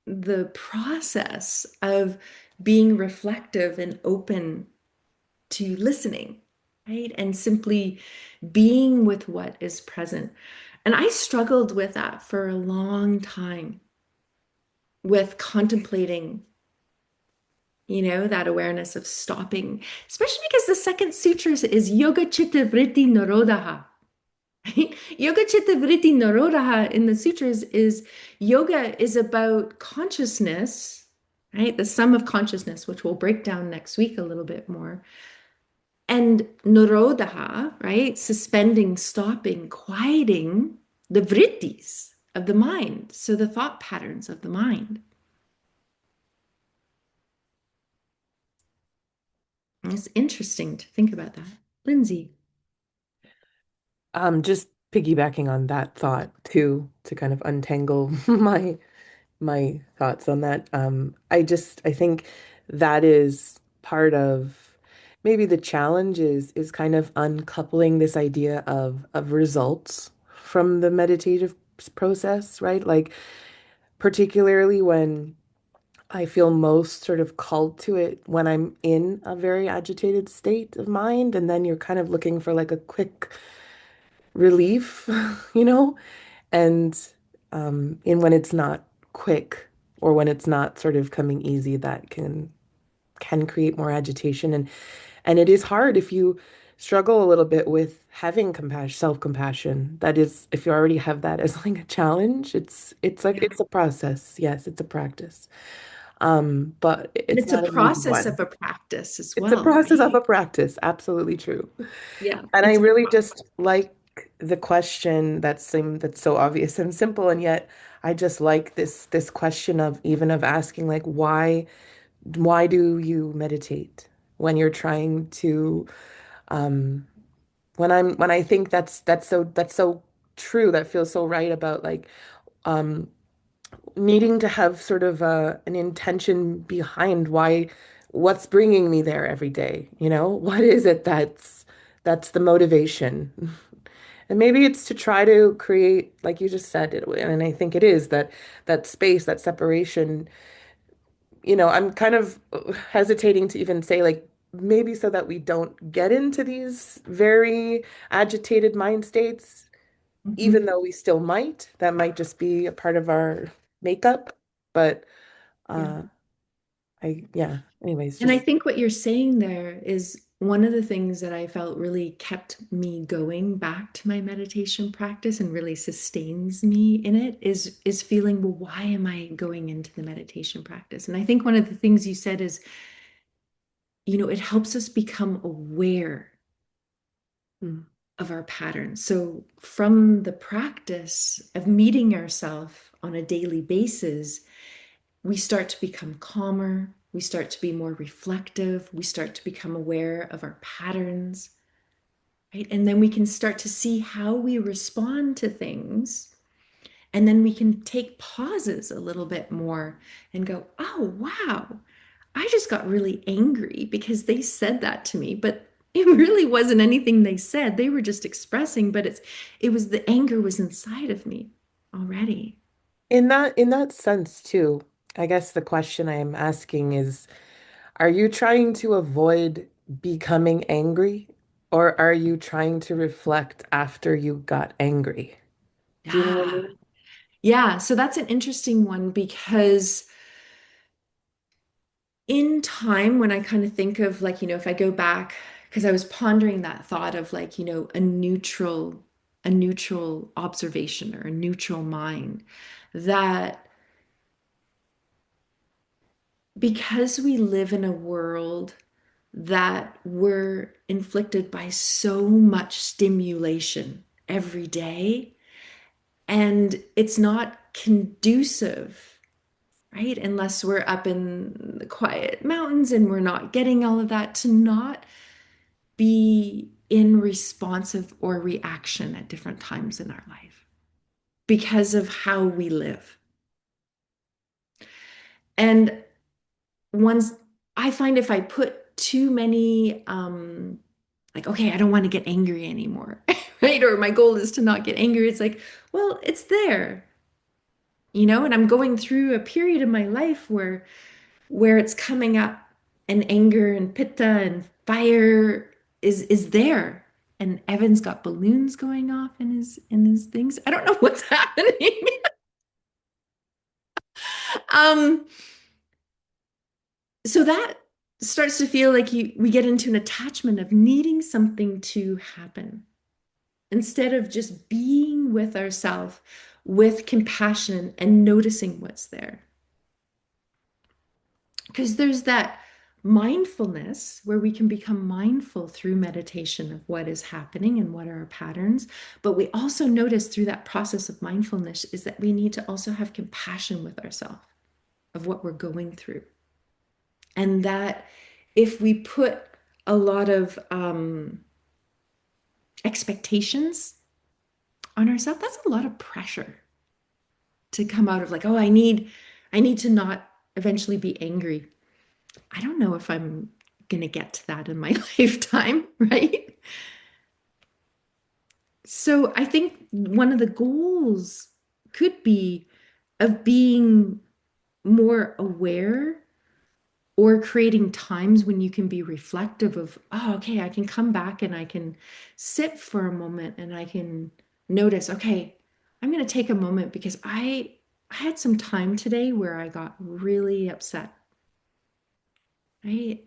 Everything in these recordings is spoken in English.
the process of being reflective and open to listening, right? And simply being with what is present. And I struggled with that for a long time, with contemplating, that awareness of stopping, especially because the second sutra is Yoga Chitta Vritti Nirodha. Right? Yoga Chitta Vritti Nirodha in the sutras is yoga is about consciousness, right? The sum of consciousness, which we'll break down next week a little bit more. And Nirodha, right? Suspending, stopping, quieting the vrittis of the mind. So the thought patterns of the mind. And it's interesting to think about that. Lindsay. Just piggybacking on that thought too, to kind of untangle my thoughts on that. I think that is part of maybe the challenge is kind of uncoupling this idea of results from the meditative process, right? Like particularly when I feel most sort of called to it when I'm in a very agitated state of mind, and then you're kind of looking for like a quick relief, you know? And in when it's not quick or when it's not sort of coming easy, that can create more agitation. And it is hard if you struggle a little bit with having compassion, self-compassion. That is, if you already have that as like a challenge, it's like Yeah. it's a process. Yes, it's a practice. But And it's it's a not an easy process one. of a practice as It's a well, process of right? a practice. Absolutely true. Yeah, And I it's a really process. just like the question that's so obvious and simple, and yet I just like this question of even of asking like why do you meditate when you're trying to um when I think that's so true, that feels so right about like um needing to have sort of an intention behind what's bringing me there every day, you know? What is it that's the motivation? And maybe it's to try to create, like you just said, and I think it is that space, that separation. I'm kind of hesitating to even say like maybe so that we don't get into these very agitated mind states, even Mhm. though we still might. That might just be a part of our makeup. But Yeah. uh yeah, anyways, And I just think what you're saying there is one of the things that I felt really kept me going back to my meditation practice and really sustains me in it is feeling, well, why am I going into the meditation practice? And I think one of the things you said is, it helps us become aware mm, of our patterns. So from the practice of meeting ourselves on a daily basis, we start to become calmer, we start to be more reflective, we start to become aware of our patterns, right? And then we can start to see how we respond to things. And then we can take pauses a little bit more and go, oh, wow, I just got really angry because they said that to me. But it really wasn't anything they said. They were just expressing, but it was the anger was inside of me already. in that sense too, I guess the question I am asking is, are you trying to avoid becoming angry, or are you trying to reflect after you got angry? Do you know what I Yeah. mean? Yeah, so that's an interesting one because in time, when I kind of think of like, if I go back, because I was pondering that thought of like, a neutral observation or a neutral mind, that because we live in a world that we're inflicted by so much stimulation every day, and it's not conducive, right? Unless we're up in the quiet mountains and we're not getting all of that, to not be in responsive or reaction at different times in our life because of how we live. And once I find if I put too many, like, okay, I don't want to get angry anymore, right? Or my goal is to not get angry. It's like, well, it's there. And I'm going through a period in my life where it's coming up and anger and pitta and fire is there. And Evan's got balloons going off in his things. I don't know what's happening. Um, so that starts to feel like we get into an attachment of needing something to happen instead of just being with ourselves with compassion and noticing what's there. Because there's that mindfulness where we can become mindful through meditation of what is happening and what are our patterns. But we also notice through that process of mindfulness is that we need to also have compassion with ourselves of what we're going through. And that if we put a lot of expectations on ourselves, that's a lot of pressure to come out of like, oh, I need to not eventually be angry. I don't know if I'm gonna get to that in my lifetime, right? So I think one of the goals could be of being more aware or creating times when you can be reflective of, oh, okay, I can come back and I can sit for a moment and I can notice, okay, I'm going to take a moment because I had some time today where I got really upset, right?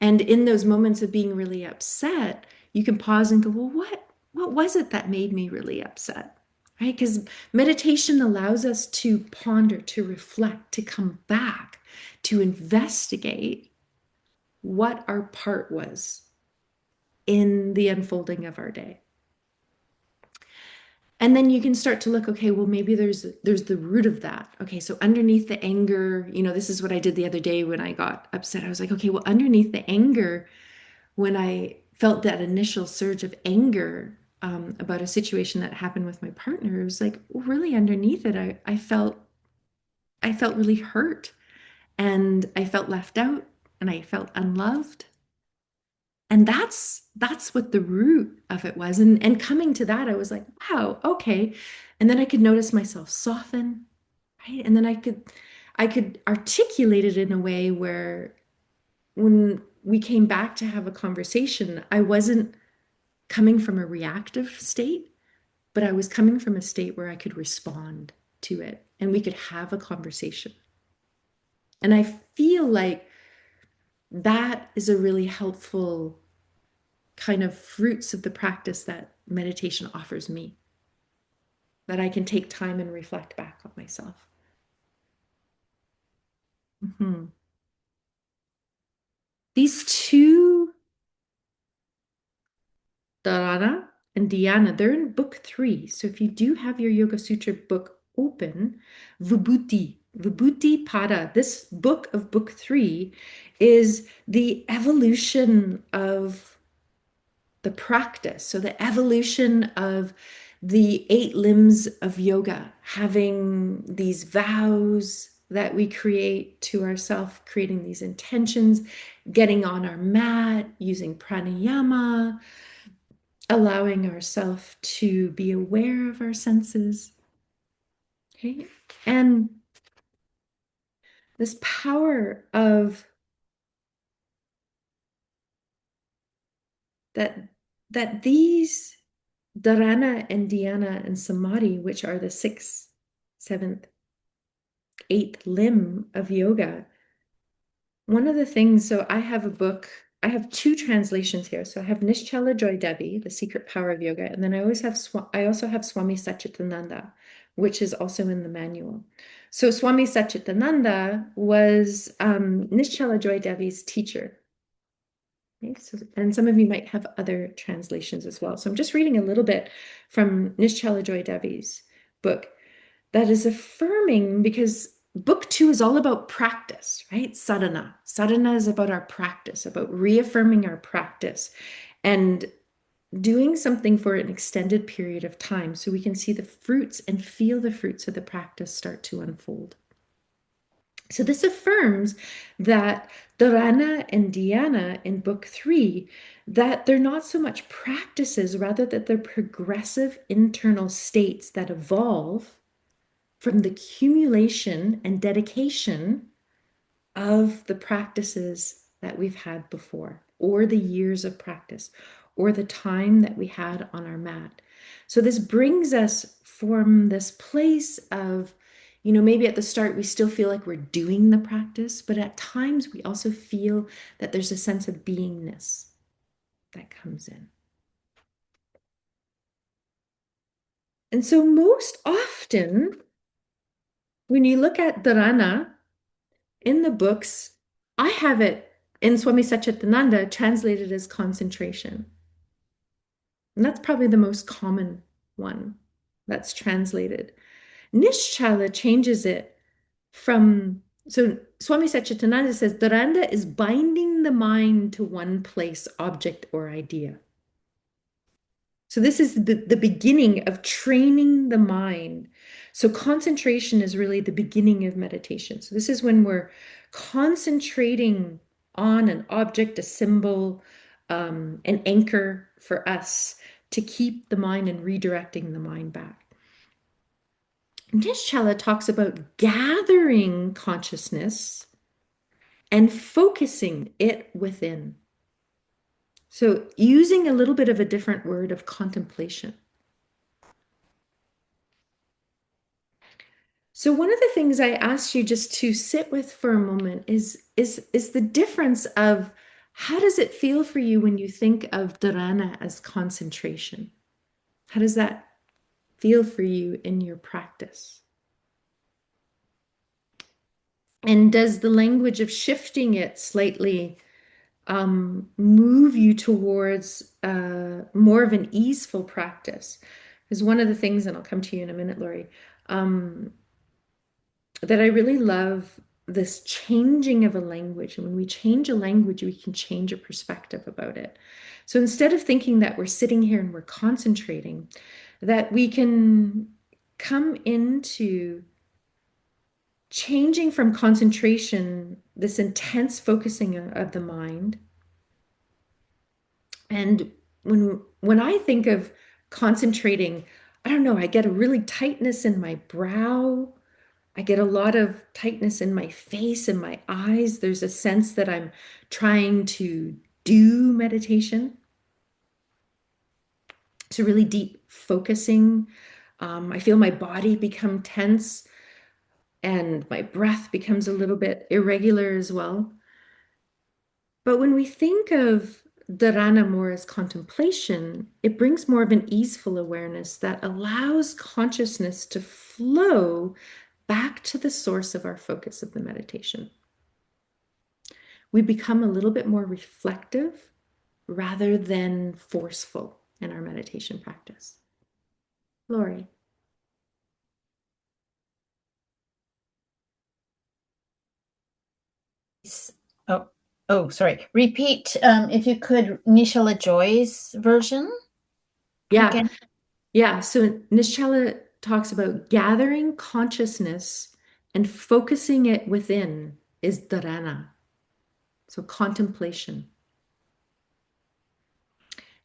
And in those moments of being really upset, you can pause and go, well, what was it that made me really upset? Right? Because meditation allows us to ponder, to reflect, to come back, to investigate what our part was in the unfolding of our day. And then you can start to look, okay, well, maybe there's the root of that. Okay, so underneath the anger, this is what I did the other day when I got upset. I was like, okay, well, underneath the anger, when I felt that initial surge of anger about a situation that happened with my partner, it was like really underneath it, I felt really hurt and I felt left out and I felt unloved. And that's what the root of it was. And coming to that, I was like, wow, okay. And then I could notice myself soften, right? And then I could articulate it in a way where when we came back to have a conversation, I wasn't coming from a reactive state, but I was coming from a state where I could respond to it and we could have a conversation. And I feel like that is a really helpful kind of fruits of the practice that meditation offers me, that I can take time and reflect back on myself. Mhm. These two, Dharana and Dhyana, they're in book 3. So if you do have your Yoga Sutra book open, Vibhuti Pada, this book of book 3 is the evolution of the practice. So the evolution of the 8 limbs of yoga, having these vows that we create to ourselves, creating these intentions, getting on our mat, using pranayama, allowing ourselves to be aware of our senses. Okay. And this power of that these dharana and dhyana and samadhi, which are the 6th, 7th, 8th limb of yoga, one of the things, so I have a book, I have 2 translations here. So I have Nischala Joy Devi, The Secret Power of Yoga, and then I also have Swami Satchitananda, which is also in the manual. So Swami Satchitananda was Nischala Joy Devi's teacher. Okay, and some of you might have other translations as well. So I'm just reading a little bit from Nischala Joy Devi's book that is affirming, because book 2 is all about practice, right? Sadhana. Sadhana is about our practice, about reaffirming our practice and doing something for an extended period of time so we can see the fruits and feel the fruits of the practice start to unfold. So this affirms that Dharana and Dhyana in book 3, that they're not so much practices, rather that they're progressive internal states that evolve from the accumulation and dedication of the practices that we've had before, or the years of practice, or the time that we had on our mat. So this brings us from this place of, maybe at the start we still feel like we're doing the practice, but at times we also feel that there's a sense of beingness that comes in. And so most often, when you look at dharana in the books, I have it in Swami Satchidananda translated as concentration. And that's probably the most common one that's translated. Nischala changes it from, so Swami Satchidananda says, Dharana is binding the mind to one place, object, or idea. So this is the beginning of training the mind. So concentration is really the beginning of meditation. So this is when we're concentrating on an object, a symbol, an anchor for us to keep the mind and redirecting the mind back. Nischala talks about gathering consciousness and focusing it within. So using a little bit of a different word of contemplation. So one of the things I asked you just to sit with for a moment is the difference of how does it feel for you when you think of dharana as concentration? How does that feel for you in your practice? And does the language of shifting it slightly move you towards more of an easeful practice? Because one of the things, and I'll come to you in a minute, Lori, that I really love this changing of a language. And when we change a language, we can change a perspective about it. So instead of thinking that we're sitting here and we're concentrating, that we can come into changing from concentration, this intense focusing of the mind. And when I think of concentrating, I don't know, I get a really tightness in my brow. I get a lot of tightness in my face and my eyes. There's a sense that I'm trying to do meditation. So really deep focusing. I feel my body become tense and my breath becomes a little bit irregular as well. But when we think of dharana more as contemplation, it brings more of an easeful awareness that allows consciousness to flow back to the source of our focus of the meditation. We become a little bit more reflective rather than forceful in our meditation practice. Lori. Oh, oh, sorry. Repeat, if you could, Nishala Joy's version Yeah, again. yeah. So Nischala talks about gathering consciousness and focusing it within is dharana. So contemplation.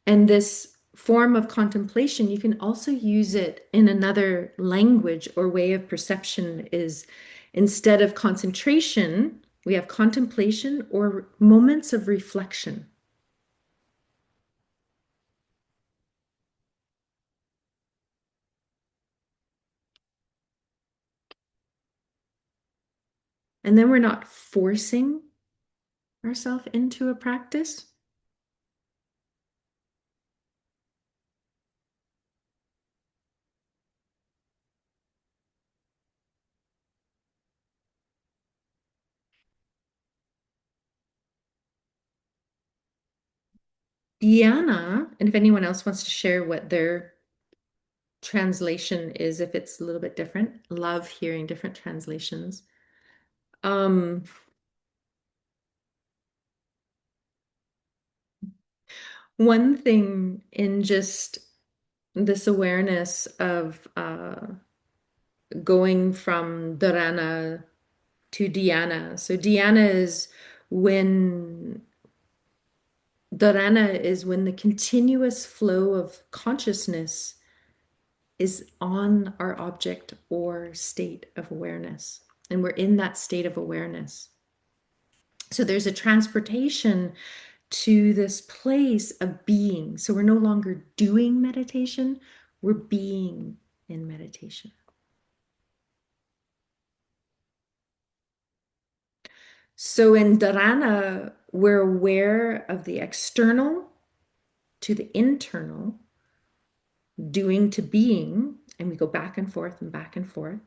And this form of contemplation, you can also use it in another language or way of perception is instead of concentration, we have contemplation or moments of reflection. And then we're not forcing ourselves into a practice. Dhyana, and if anyone else wants to share what their translation is, if it's a little bit different, love hearing different translations. One thing in just this awareness of going from dharana to dhyana. So when dharana is when the continuous flow of consciousness is on our object or state of awareness. And we're in that state of awareness. So there's a transportation to this place of being. So we're no longer doing meditation, we're being in meditation. So in dharana, we're aware of the external to the internal, doing to being, and we go back and forth and back and forth.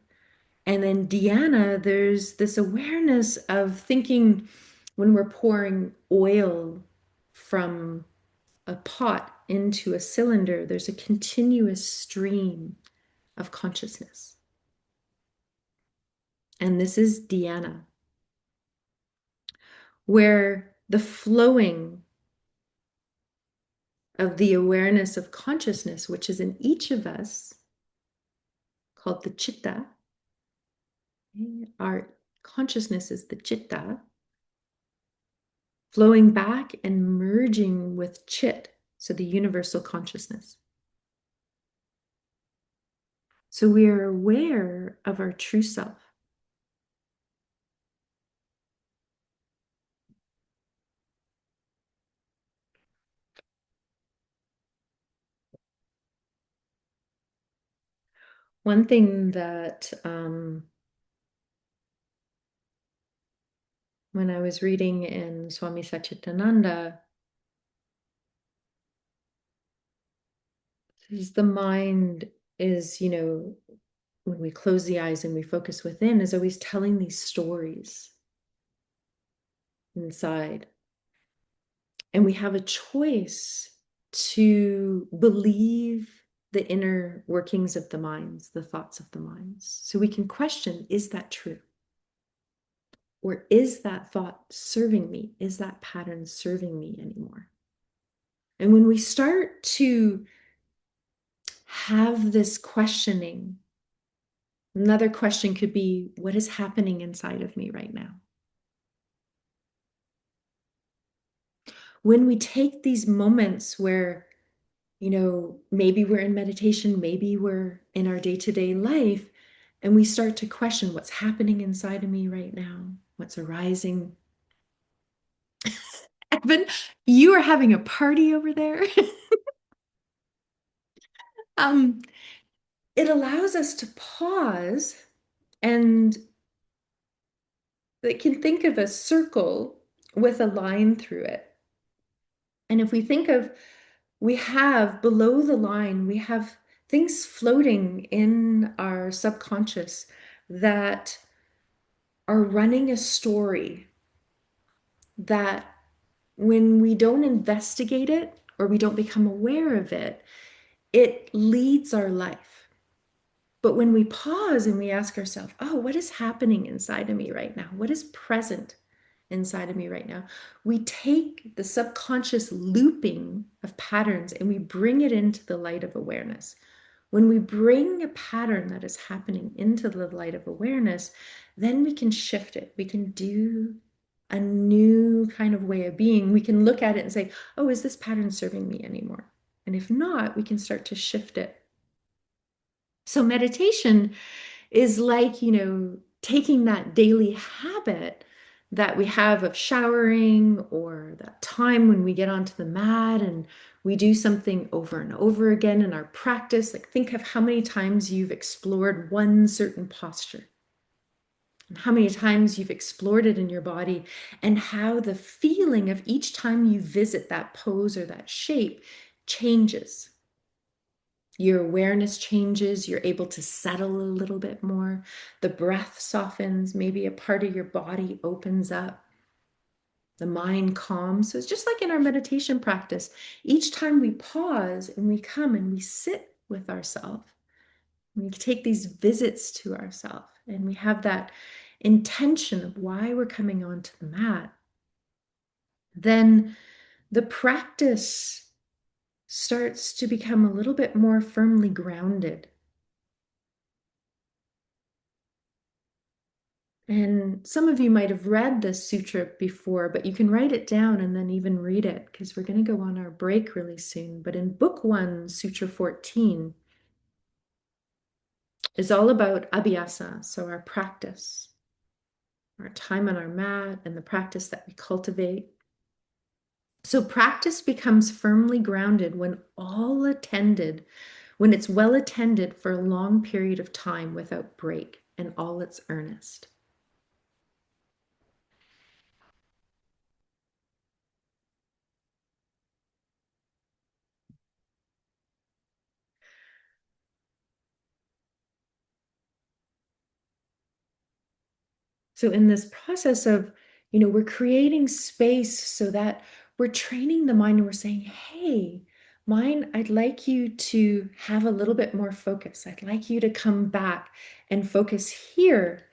And then dhyana, there's this awareness of thinking when we're pouring oil from a pot into a cylinder, there's a continuous stream of consciousness. And this is dhyana, where the flowing of the awareness of consciousness, which is in each of us, called the chitta. Our consciousness is the chitta, flowing back and merging with chit, so the universal consciousness. So we are aware of our true self. One thing that when I was reading in Swami Satchitananda, is the mind is, when we close the eyes and we focus within, is always telling these stories inside. And we have a choice to believe the inner workings of the minds, the thoughts of the minds. So we can question, is that true? Or is that thought serving me? Is that pattern serving me anymore? And when we start to have this questioning, another question could be, what is happening inside of me right now? When we take these moments where, maybe we're in meditation, maybe we're in our day-to-day life, and we start to question what's happening inside of me right now, what's arising. Evan, you are having a party over there. It allows us to pause, and it can think of a circle with a line through it. And if we think of, we have below the line, we have things floating in our subconscious that are running a story that when we don't investigate it or we don't become aware of it, it leads our life. But when we pause and we ask ourselves, oh, what is happening inside of me right now? What is present inside of me right now? We take the subconscious looping of patterns and we bring it into the light of awareness. When we bring a pattern that is happening into the light of awareness, then we can shift it. We can do a new kind of way of being. We can look at it and say, oh, is this pattern serving me anymore? And if not, we can start to shift it. So meditation is like, taking that daily habit that we have of showering, or that time when we get onto the mat and we do something over and over again in our practice. Like, think of how many times you've explored one certain posture and how many times you've explored it in your body, and how the feeling of each time you visit that pose or that shape changes. Your awareness changes, you're able to settle a little bit more. The breath softens, maybe a part of your body opens up. The mind calms. So it's just like in our meditation practice. Each time we pause and we come and we sit with ourselves, we take these visits to ourselves, and we have that intention of why we're coming onto the mat, then the practice starts to become a little bit more firmly grounded. And some of you might have read this sutra before, but you can write it down and then even read it, because we're going to go on our break really soon. But in Book 1, Sutra 14, is all about abhyasa, so our practice, our time on our mat, and the practice that we cultivate. So practice becomes firmly grounded when when it's well attended for a long period of time without break and all it's earnest. So in this process of, we're creating space so that we're training the mind and we're saying, hey, mind, I'd like you to have a little bit more focus. I'd like you to come back and focus here.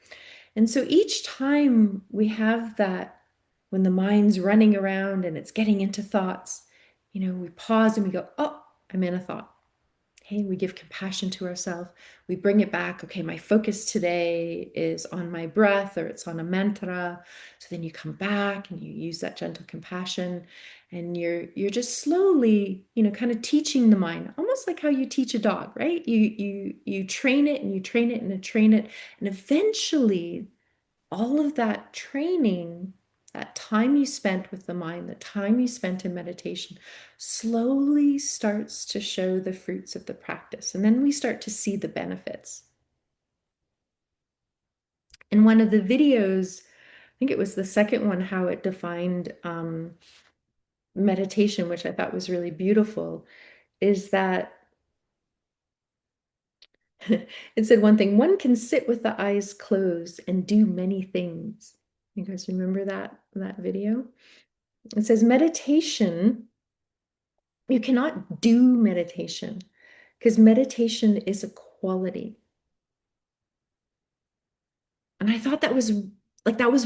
And so each time we have that, when the mind's running around and it's getting into thoughts, we pause and we go, oh, I'm in a thought. Hey, we give compassion to ourselves. We bring it back. Okay, my focus today is on my breath or it's on a mantra. So then you come back and you use that gentle compassion and you're just slowly, kind of teaching the mind, almost like how you teach a dog, right? You train it and you train it and you train it. And eventually all of that training, that time you spent with the mind, the time you spent in meditation, slowly starts to show the fruits of the practice. And then we start to see the benefits. In one of the videos, I think it was the second one, how it defined meditation, which I thought was really beautiful, is that it said one thing: one can sit with the eyes closed and do many things. You guys remember that video? It says meditation, you cannot do meditation because meditation is a quality. And I thought that was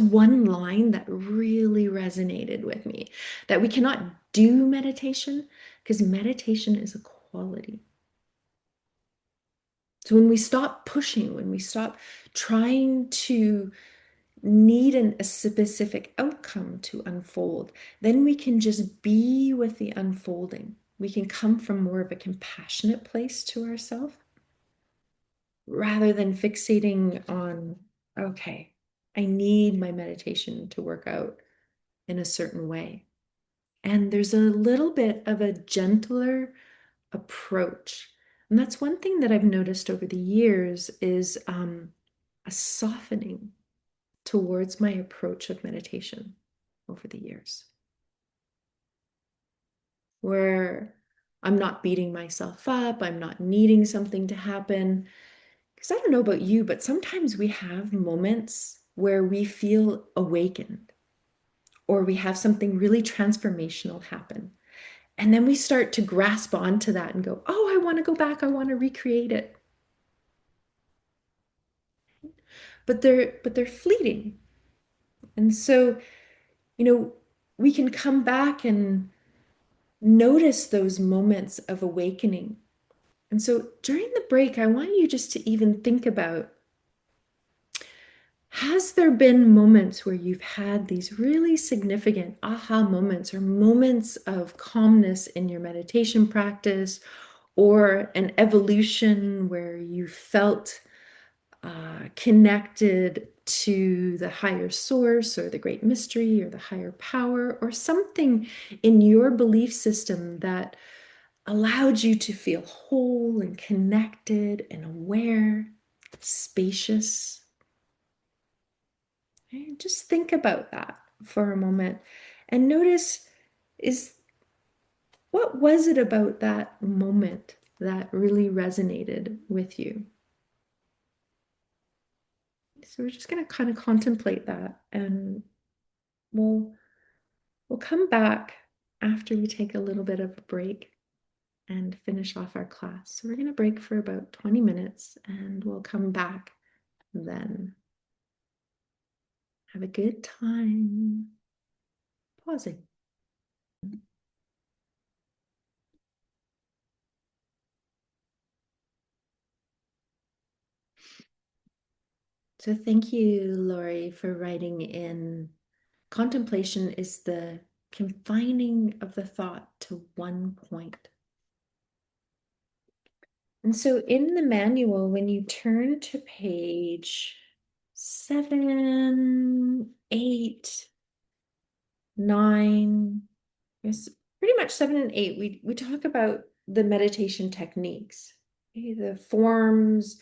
one line that really resonated with me, that we cannot do meditation because meditation is a quality. So when we stop pushing, when we stop trying to need a specific outcome to unfold, then we can just be with the unfolding. We can come from more of a compassionate place to ourselves rather than fixating on, okay, I need my meditation to work out in a certain way. And there's a little bit of a gentler approach. And that's one thing that I've noticed over the years is a softening towards my approach of meditation over the years, where I'm not beating myself up, I'm not needing something to happen. Because I don't know about you, but sometimes we have moments where we feel awakened or we have something really transformational happen. And then we start to grasp onto that and go, oh, I want to go back, I want to recreate it. But they're fleeting. And so, we can come back and notice those moments of awakening. And so during the break, I want you just to even think about, has there been moments where you've had these really significant aha moments or moments of calmness in your meditation practice, or an evolution where you felt connected to the higher source or the great mystery or the higher power, or something in your belief system that allowed you to feel whole and connected and aware, spacious? Okay, just think about that for a moment and notice, what was it about that moment that really resonated with you? So we're just going to kind of contemplate that, and we'll come back after we take a little bit of a break and finish off our class. So we're going to break for about 20 minutes and we'll come back then. Have a good time pausing. So thank you, Lori, for writing in. Contemplation is the confining of the thought to one point. And so in the manual, when you turn to page 7, 8, 9, yes, pretty much 7 and 8, we talk about the meditation techniques, okay, the forms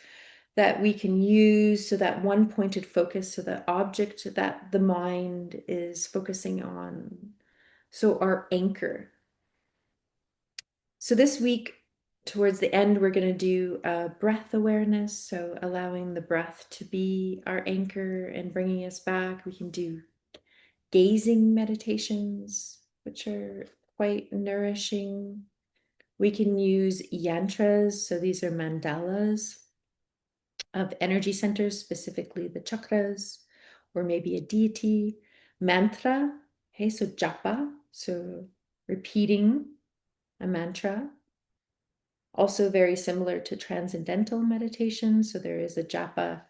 that we can use, so that one pointed focus, so the object that the mind is focusing on, so our anchor. So this week, towards the end, we're going to do a breath awareness. So allowing the breath to be our anchor and bringing us back. We can do gazing meditations, which are quite nourishing. We can use yantras. So these are mandalas of energy centers, specifically the chakras, or maybe a deity. Mantra, okay, so japa, so repeating a mantra. Also very similar to transcendental meditation. So there is a japa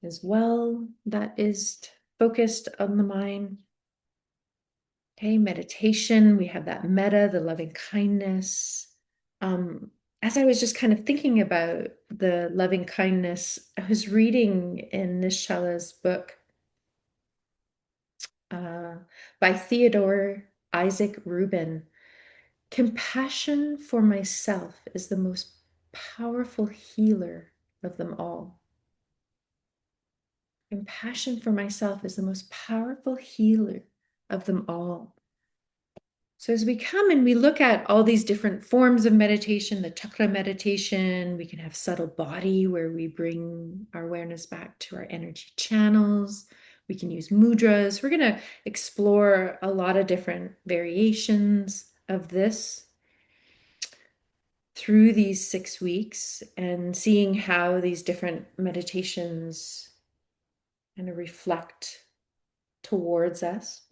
as well that is focused on the mind. Okay, meditation, we have that metta, the loving kindness. As I was just kind of thinking about the loving kindness, I was reading in Nishala's book by Theodore Isaac Rubin. Compassion for myself is the most powerful healer of them all. Compassion for myself is the most powerful healer of them all. So as we come and we look at all these different forms of meditation, the chakra meditation, we can have subtle body where we bring our awareness back to our energy channels. We can use mudras. We're going to explore a lot of different variations of this through these 6 weeks and seeing how these different meditations kind of reflect towards us.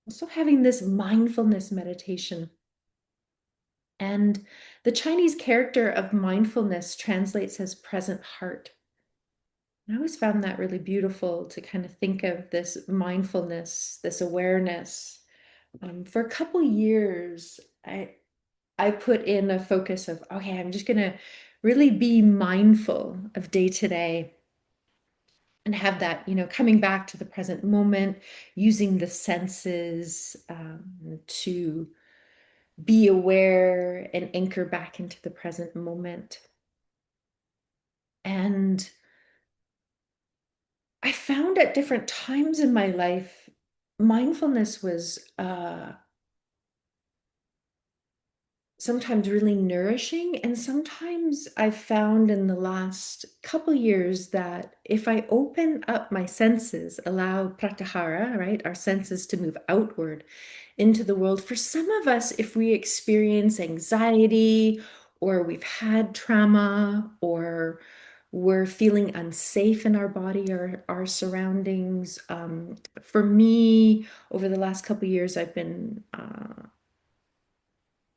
Also having this mindfulness meditation. And the Chinese character of mindfulness translates as present heart. And I always found that really beautiful to kind of think of this mindfulness, this awareness. For a couple years, I put in a focus of, okay, I'm just going to really be mindful of day to day and have that, coming back to the present moment, using the senses to be aware and anchor back into the present moment. And I found at different times in my life, mindfulness was sometimes really nourishing. And sometimes I've found in the last couple years that if I open up my senses, allow pratyahara, right, our senses to move outward into the world, for some of us, if we experience anxiety or we've had trauma or we're feeling unsafe in our body or our surroundings. For me, over the last couple of years, I've been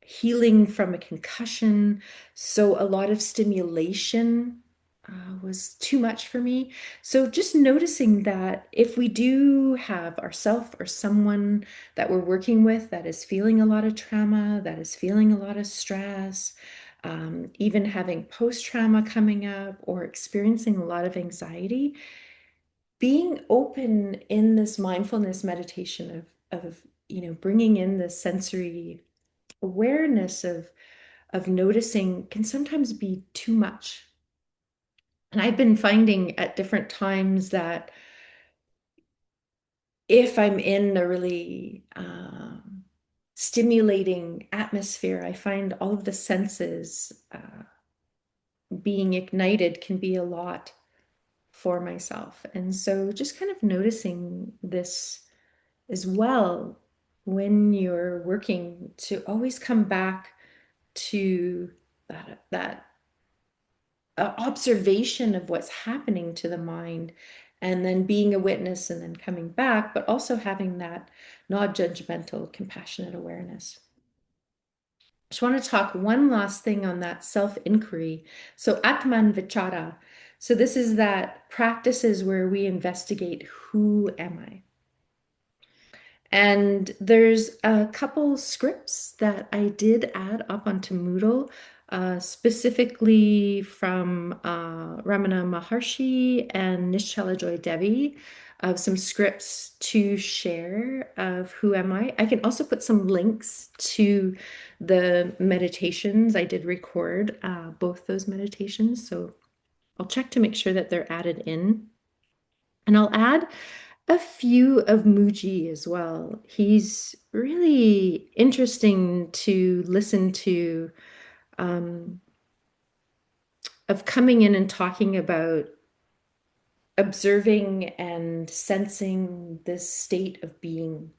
healing from a concussion. So a lot of stimulation was too much for me. So just noticing that if we do have ourself or someone that we're working with that is feeling a lot of trauma, that is feeling a lot of stress, even having post-trauma coming up or experiencing a lot of anxiety, being open in this mindfulness meditation of bringing in this sensory awareness of noticing can sometimes be too much. And I've been finding at different times that if I'm in a really stimulating atmosphere, I find all of the senses being ignited can be a lot for myself. And so just kind of noticing this as well when you're working, to always come back to that observation of what's happening to the mind, and then being a witness and then coming back, but also having that non-judgmental, compassionate awareness. I just want to talk one last thing on that self-inquiry. So Atman Vichara. So this is that practices where we investigate, who am I? And there's a couple scripts that I did add up onto Moodle specifically from Ramana Maharshi and Nischala Joy Devi, of some scripts to share of who am I. I can also put some links to the meditations. I did record both those meditations, so I'll check to make sure that they're added in. And I'll add a few of Muji as well. He's really interesting to listen to, um, of coming in and talking about observing and sensing this state of being.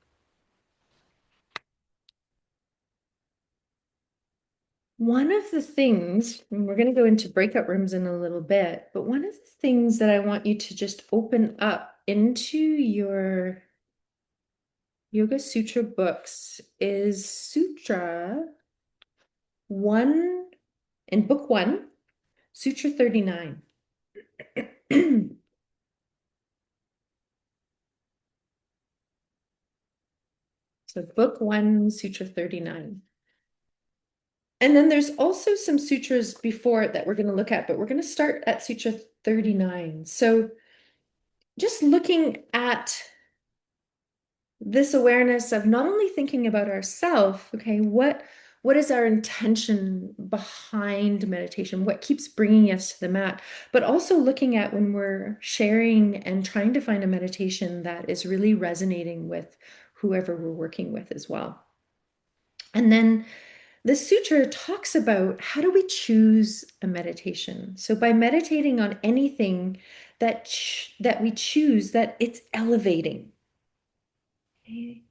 One of the things, and we're going to go into breakout rooms in a little bit, but one of the things that I want you to just open up into your Yoga Sutra books is Sutra 1 in book 1, Sutra 39. So book 1, Sutra 39. And then there's also some sutras before it that we're going to look at, but we're going to start at Sutra 39. So just looking at this awareness of not only thinking about ourselves, okay, what is our intention behind meditation? What keeps bringing us to the mat? But also looking at when we're sharing and trying to find a meditation that is really resonating with whoever we're working with as well. And then the sutra talks about how do we choose a meditation. So by meditating on anything that we choose, that it's elevating. Okay?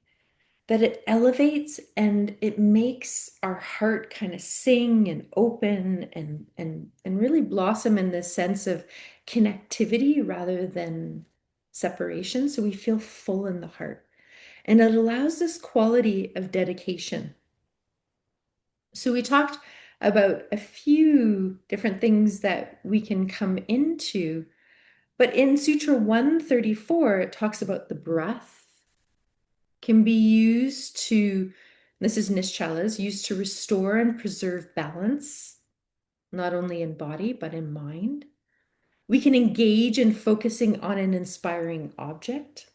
That it elevates and it makes our heart kind of sing and open and really blossom in this sense of connectivity rather than separation. So we feel full in the heart. And it allows this quality of dedication. So we talked about a few different things that we can come into, but in Sutra 134, it talks about the breath can be used to, this is Nischala's, used to restore and preserve balance, not only in body, but in mind. We can engage in focusing on an inspiring object,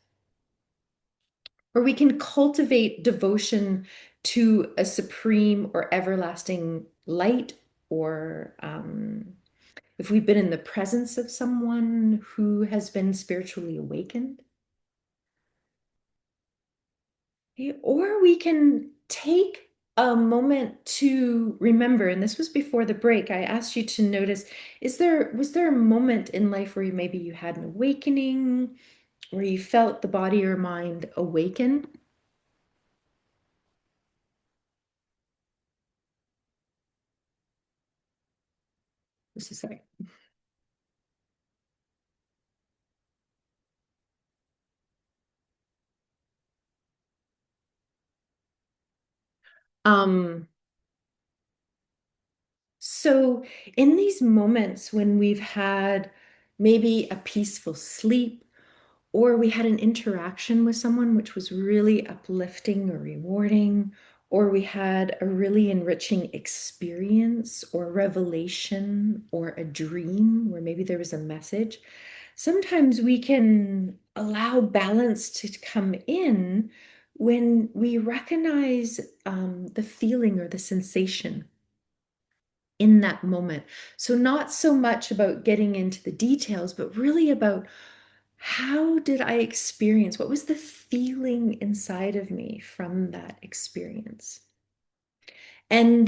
or we can cultivate devotion to a supreme or everlasting light, or if we've been in the presence of someone who has been spiritually awakened. Okay, or we can take a moment to remember, and this was before the break, I asked you to notice, was there a moment in life where maybe you had an awakening, where you felt the body or mind awaken? This is like, um, so in these moments when we've had maybe a peaceful sleep, or we had an interaction with someone which was really uplifting or rewarding, or we had a really enriching experience or revelation or a dream where maybe there was a message, sometimes we can allow balance to come in when we recognize the feeling or the sensation in that moment. So, not so much about getting into the details, but really about how did I experience? What was the feeling inside of me from that experience? And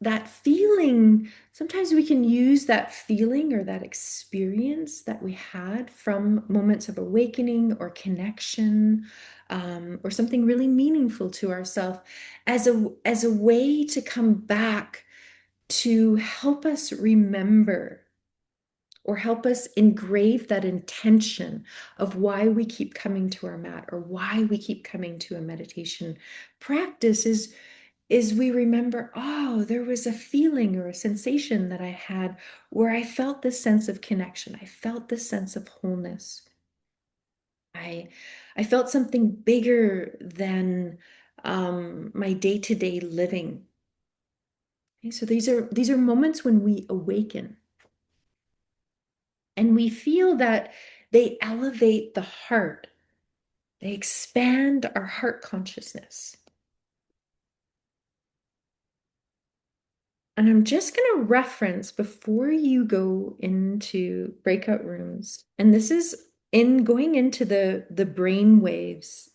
that feeling, sometimes we can use that feeling or that experience that we had from moments of awakening or connection, or something really meaningful to ourselves as a way to come back to help us remember or help us engrave that intention of why we keep coming to our mat or why we keep coming to a meditation practice is we remember, oh, there was a feeling or a sensation that I had where I felt this sense of connection. I felt this sense of wholeness. I I felt something bigger than my day-to-day living. Okay, so these are moments when we awaken and we feel that they elevate the heart. They expand our heart consciousness. And I'm just going to reference before you go into breakout rooms, and this is in going into the brain waves,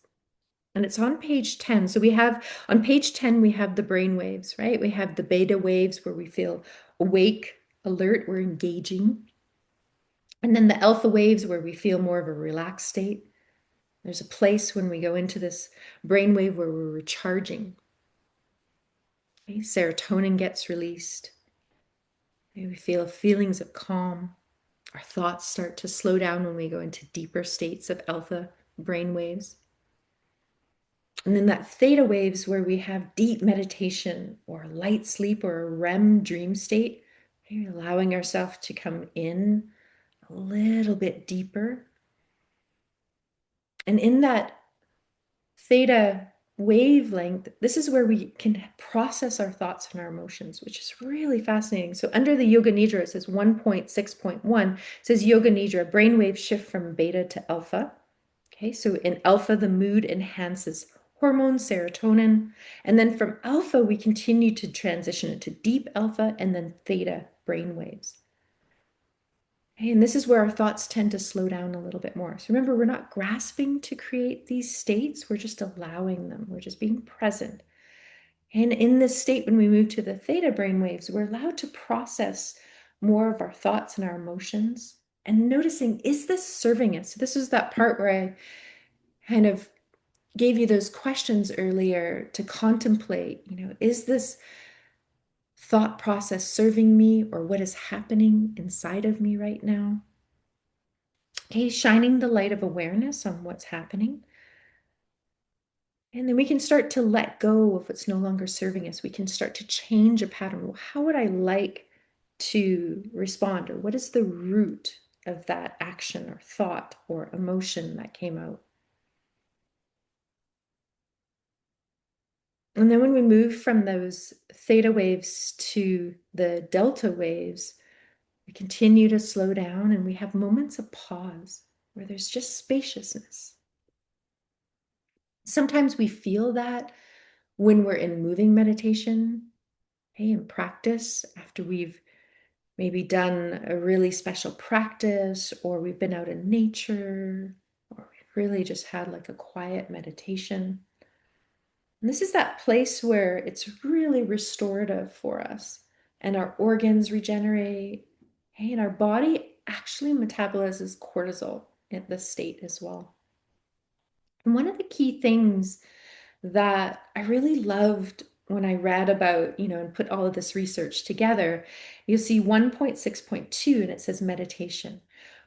and it's on page 10. So we have on page 10, we have the brain waves, right? We have the beta waves where we feel awake, alert, we're engaging. And then the alpha waves where we feel more of a relaxed state. There's a place when we go into this brainwave where we're recharging. Okay? Serotonin gets released. Okay? We feel feelings of calm. Our thoughts start to slow down when we go into deeper states of alpha brainwaves. And then that theta waves where we have deep meditation or light sleep or a REM dream state, okay? Allowing ourselves to come in a little bit deeper. And in that theta wavelength, this is where we can process our thoughts and our emotions, which is really fascinating. So under the Yoga Nidra, it says 1.6.1, it says Yoga Nidra, brainwave shift from beta to alpha. Okay, so in alpha, the mood enhances hormone serotonin. And then from alpha, we continue to transition into deep alpha and then theta brainwaves. Okay, and this is where our thoughts tend to slow down a little bit more. So remember, we're not grasping to create these states, we're just allowing them, we're just being present. And in this state, when we move to the theta brainwaves, we're allowed to process more of our thoughts and our emotions and noticing, is this serving us? So this is that part where I kind of gave you those questions earlier to contemplate, is this thought process serving me, or what is happening inside of me right now? Okay, shining the light of awareness on what's happening. And then we can start to let go of what's no longer serving us. We can start to change a pattern. Well, how would I like to respond? Or what is the root of that action or thought or emotion that came out? And then when we move from those theta waves to the delta waves, we continue to slow down and we have moments of pause where there's just spaciousness. Sometimes we feel that when we're in moving meditation, okay, in practice, after we've maybe done a really special practice, or we've been out in nature, or we've really just had like a quiet meditation. And this is that place where it's really restorative for us, and our organs regenerate, okay, and our body actually metabolizes cortisol in this state as well. And one of the key things that I really loved when I read about, and put all of this research together, you'll see 1.6.2 and it says meditation.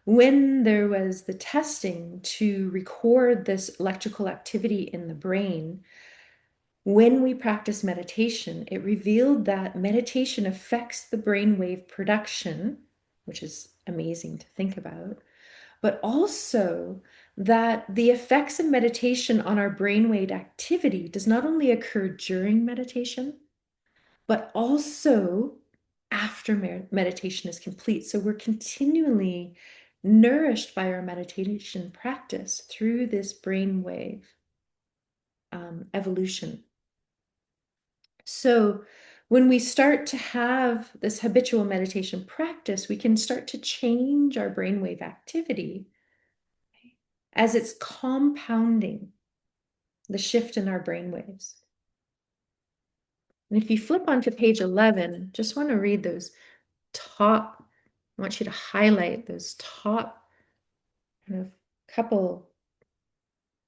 When there was the testing to record this electrical activity in the brain, when we practice meditation, it revealed that meditation affects the brainwave production, which is amazing to think about, but also that the effects of meditation on our brainwave activity does not only occur during meditation, but also after meditation is complete. So we're continually nourished by our meditation practice through this brainwave evolution. So when we start to have this habitual meditation practice, we can start to change our brainwave activity as it's compounding the shift in our brain waves. And if you flip onto page 11, just want to read those top, I want you to highlight those top kind of couple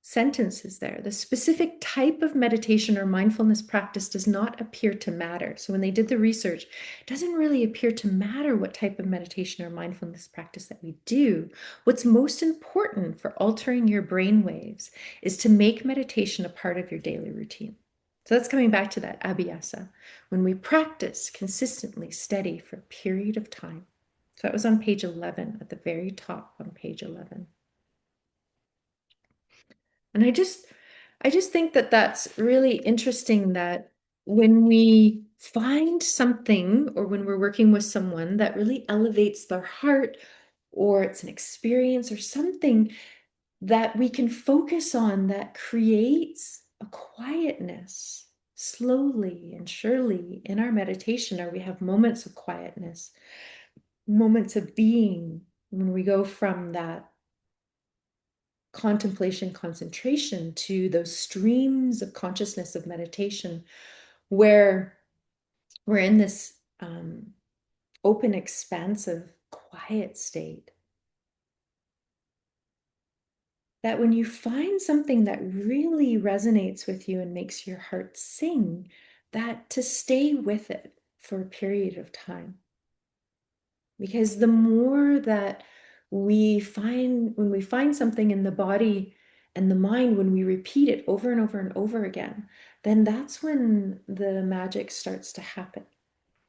sentences there. The specific type of meditation or mindfulness practice does not appear to matter. So when they did the research, it doesn't really appear to matter what type of meditation or mindfulness practice that we do. What's most important for altering your brain waves is to make meditation a part of your daily routine. So that's coming back to that abhyasa, when we practice consistently steady for a period of time. So that was on page 11, at the very top on page 11. And I just think that that's really interesting, that when we find something, or when we're working with someone that really elevates their heart, or it's an experience or something that we can focus on that creates a quietness slowly and surely in our meditation, or we have moments of quietness, moments of being when we go from that contemplation, concentration to those streams of consciousness of meditation where we're in this open, expansive, quiet state. That when you find something that really resonates with you and makes your heart sing, that to stay with it for a period of time. Because the more that we find, when we find something in the body and the mind, when we repeat it over and over and over again, then that's when the magic starts to happen.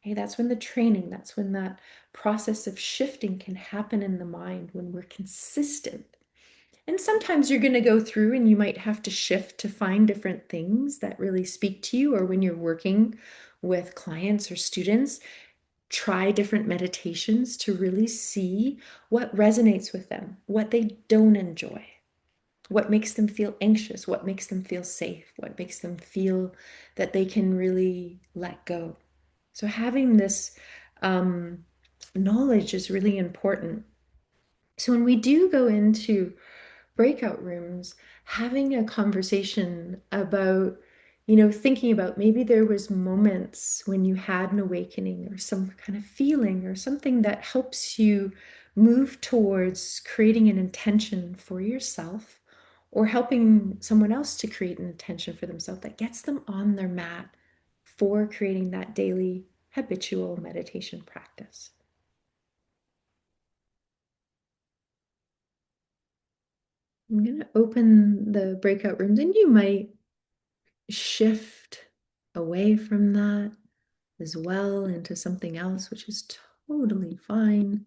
Okay, that's when the training, that's when that process of shifting can happen in the mind, when we're consistent. And sometimes you're going to go through and you might have to shift to find different things that really speak to you, or when you're working with clients or students, try different meditations to really see what resonates with them, what they don't enjoy, what makes them feel anxious, what makes them feel safe, what makes them feel that they can really let go. So having this knowledge is really important. So when we do go into breakout rooms, having a conversation about, thinking about maybe there was moments when you had an awakening or some kind of feeling or something that helps you move towards creating an intention for yourself, or helping someone else to create an intention for themselves that gets them on their mat for creating that daily habitual meditation practice. I'm going to open the breakout rooms, and you might shift away from that as well into something else, which is totally fine.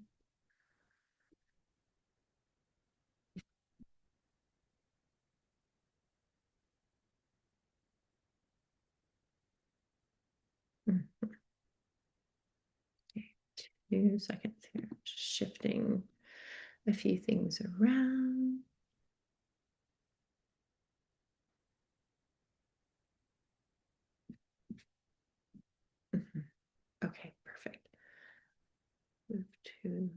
Okay, 2 seconds here, just shifting a few things around. Okay, perfect. Move to,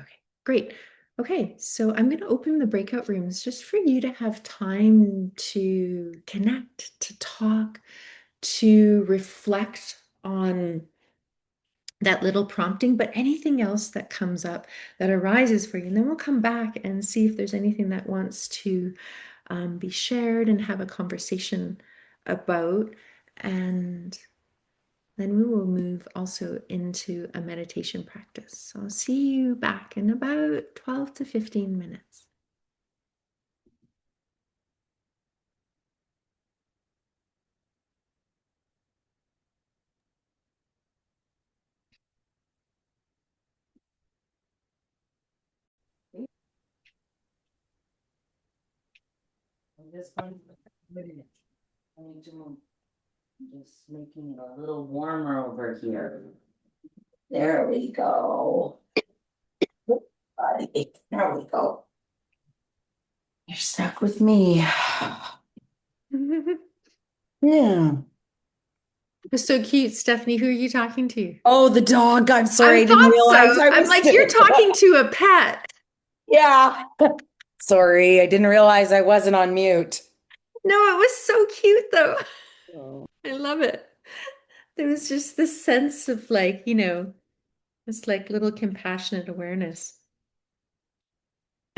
okay, great. Okay, so I'm going to open the breakout rooms just for you to have time to connect, to talk, to reflect on that little prompting, but anything else that comes up that arises for you. And then we'll come back and see if there's anything that wants to be shared and have a conversation about. And then we will move also into a meditation practice. So I'll see you back in about 12 to 15 minutes. I'm just going to put it in. I need to just making it a little warmer over here. There we go. There we go. You're stuck with me. Yeah. It's so cute, Stephanie. Who are you talking to? Oh, the dog. I'm sorry. I I didn't thought realize so. I I'm was like, you're talking to a pet. Yeah. Sorry, I didn't realize I wasn't on mute. No, it was so cute though. Oh. I love it. There was just this sense of like, this like little compassionate awareness.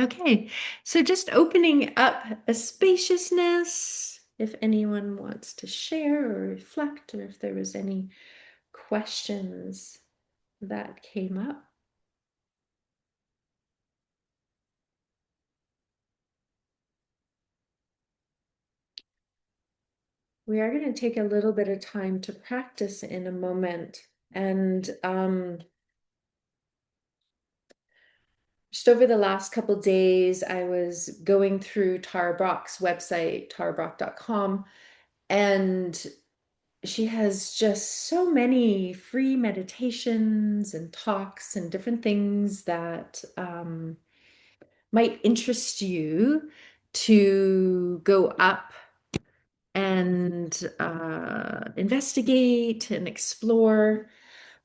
Okay, so just opening up a spaciousness. If anyone wants to share or reflect, or if there was any questions that came up. We are going to take a little bit of time to practice in a moment. And just over the last couple days, I was going through Tara Brach's website, tarabrock.com, and she has just so many free meditations and talks and different things that might interest you to go up and investigate and explore.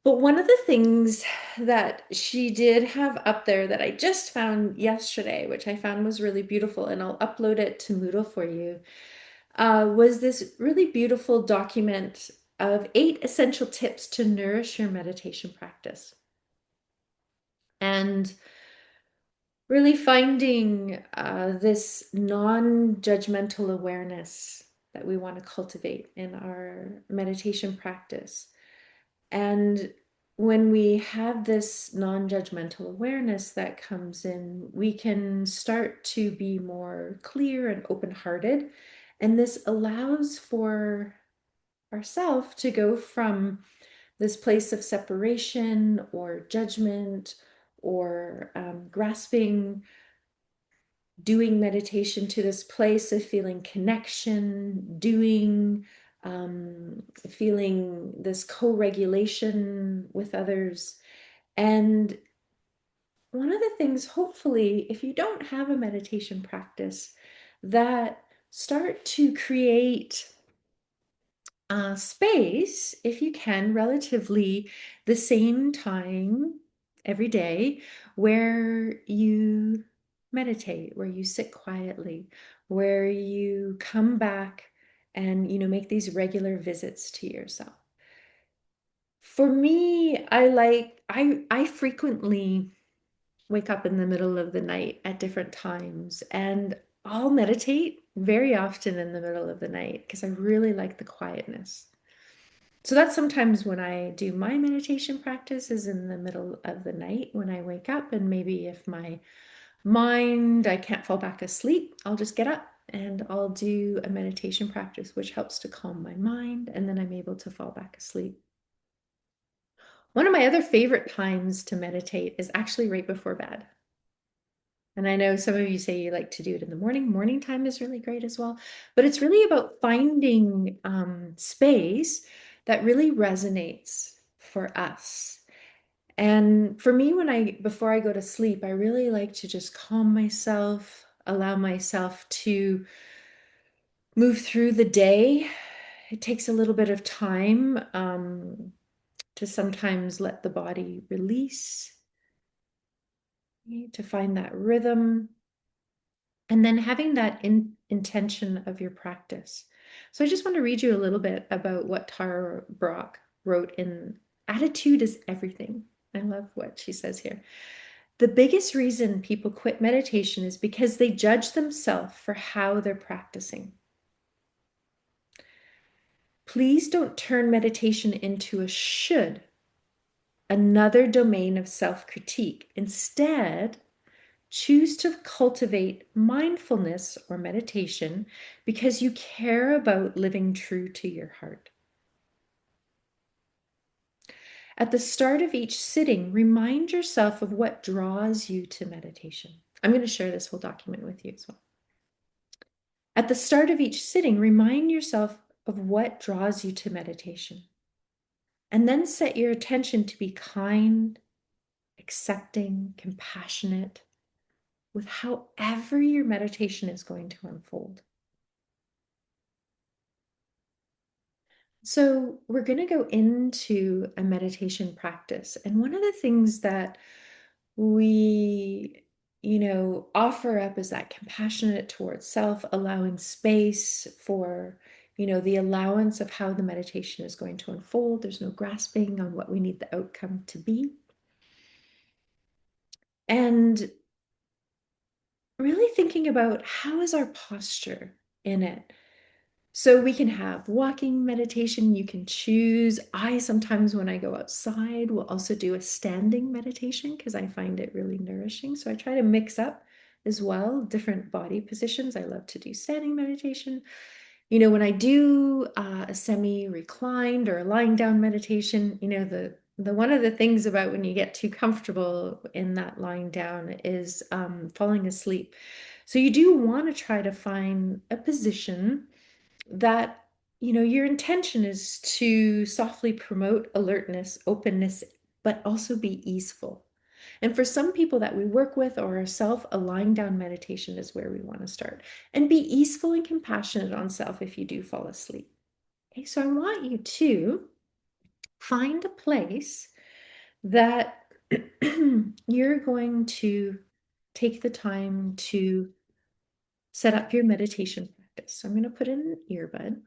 But one of the things that she did have up there that I just found yesterday, which I found was really beautiful, and I'll upload it to Moodle for you, was this really beautiful document of 8 essential tips to nourish your meditation practice. And really finding this non-judgmental awareness that we want to cultivate in our meditation practice. And when we have this non-judgmental awareness that comes in, we can start to be more clear and open-hearted. And this allows for ourselves to go from this place of separation or judgment or grasping, doing meditation, to this place of feeling connection, feeling this co-regulation with others. And one of the things, hopefully, if you don't have a meditation practice, that start to create space, if you can, relatively the same time every day, where you meditate, where you sit quietly, where you come back and make these regular visits to yourself. For me, I frequently wake up in the middle of the night at different times, and I'll meditate very often in the middle of the night because I really like the quietness. So that's sometimes when I do my meditation practice, is in the middle of the night when I wake up, and maybe if my mind, I can't fall back asleep, I'll just get up and I'll do a meditation practice, which helps to calm my mind, and then I'm able to fall back asleep. One of my other favorite times to meditate is actually right before bed. And I know some of you say you like to do it in the morning. Morning time is really great as well. But it's really about finding space that really resonates for us. And for me, before I go to sleep, I really like to just calm myself, allow myself to move through the day. It takes a little bit of time to sometimes let the body release, to find that rhythm. And then having that intention of your practice. So I just want to read you a little bit about what Tara Brach wrote in Attitude is Everything. I love what she says here. The biggest reason people quit meditation is because they judge themselves for how they're practicing. Please don't turn meditation into a should, another domain of self-critique. Instead, choose to cultivate mindfulness or meditation because you care about living true to your heart. At the start of each sitting, remind yourself of what draws you to meditation. I'm going to share this whole document with you as well. At the start of each sitting, remind yourself of what draws you to meditation. And then set your attention to be kind, accepting, compassionate with however your meditation is going to unfold. So we're going to go into a meditation practice. And one of the things that we, offer up is that compassionate towards self, allowing space for, the allowance of how the meditation is going to unfold. There's no grasping on what we need the outcome to be. And really thinking about how is our posture in it. So we can have walking meditation. You can choose. I sometimes, when I go outside, will also do a standing meditation because I find it really nourishing. So I try to mix up as well different body positions. I love to do standing meditation. When I do a semi-reclined or a lying down meditation, the one of the things about when you get too comfortable in that lying down is falling asleep. So you do want to try to find a position that your intention is to softly promote alertness, openness, but also be easeful. And for some people that we work with or ourselves, a lying down meditation is where we want to start. And be easeful and compassionate on self if you do fall asleep. Okay, so I want you to find a place that you're going to take the time to set up your meditation practice. So I'm going to put in an earbud.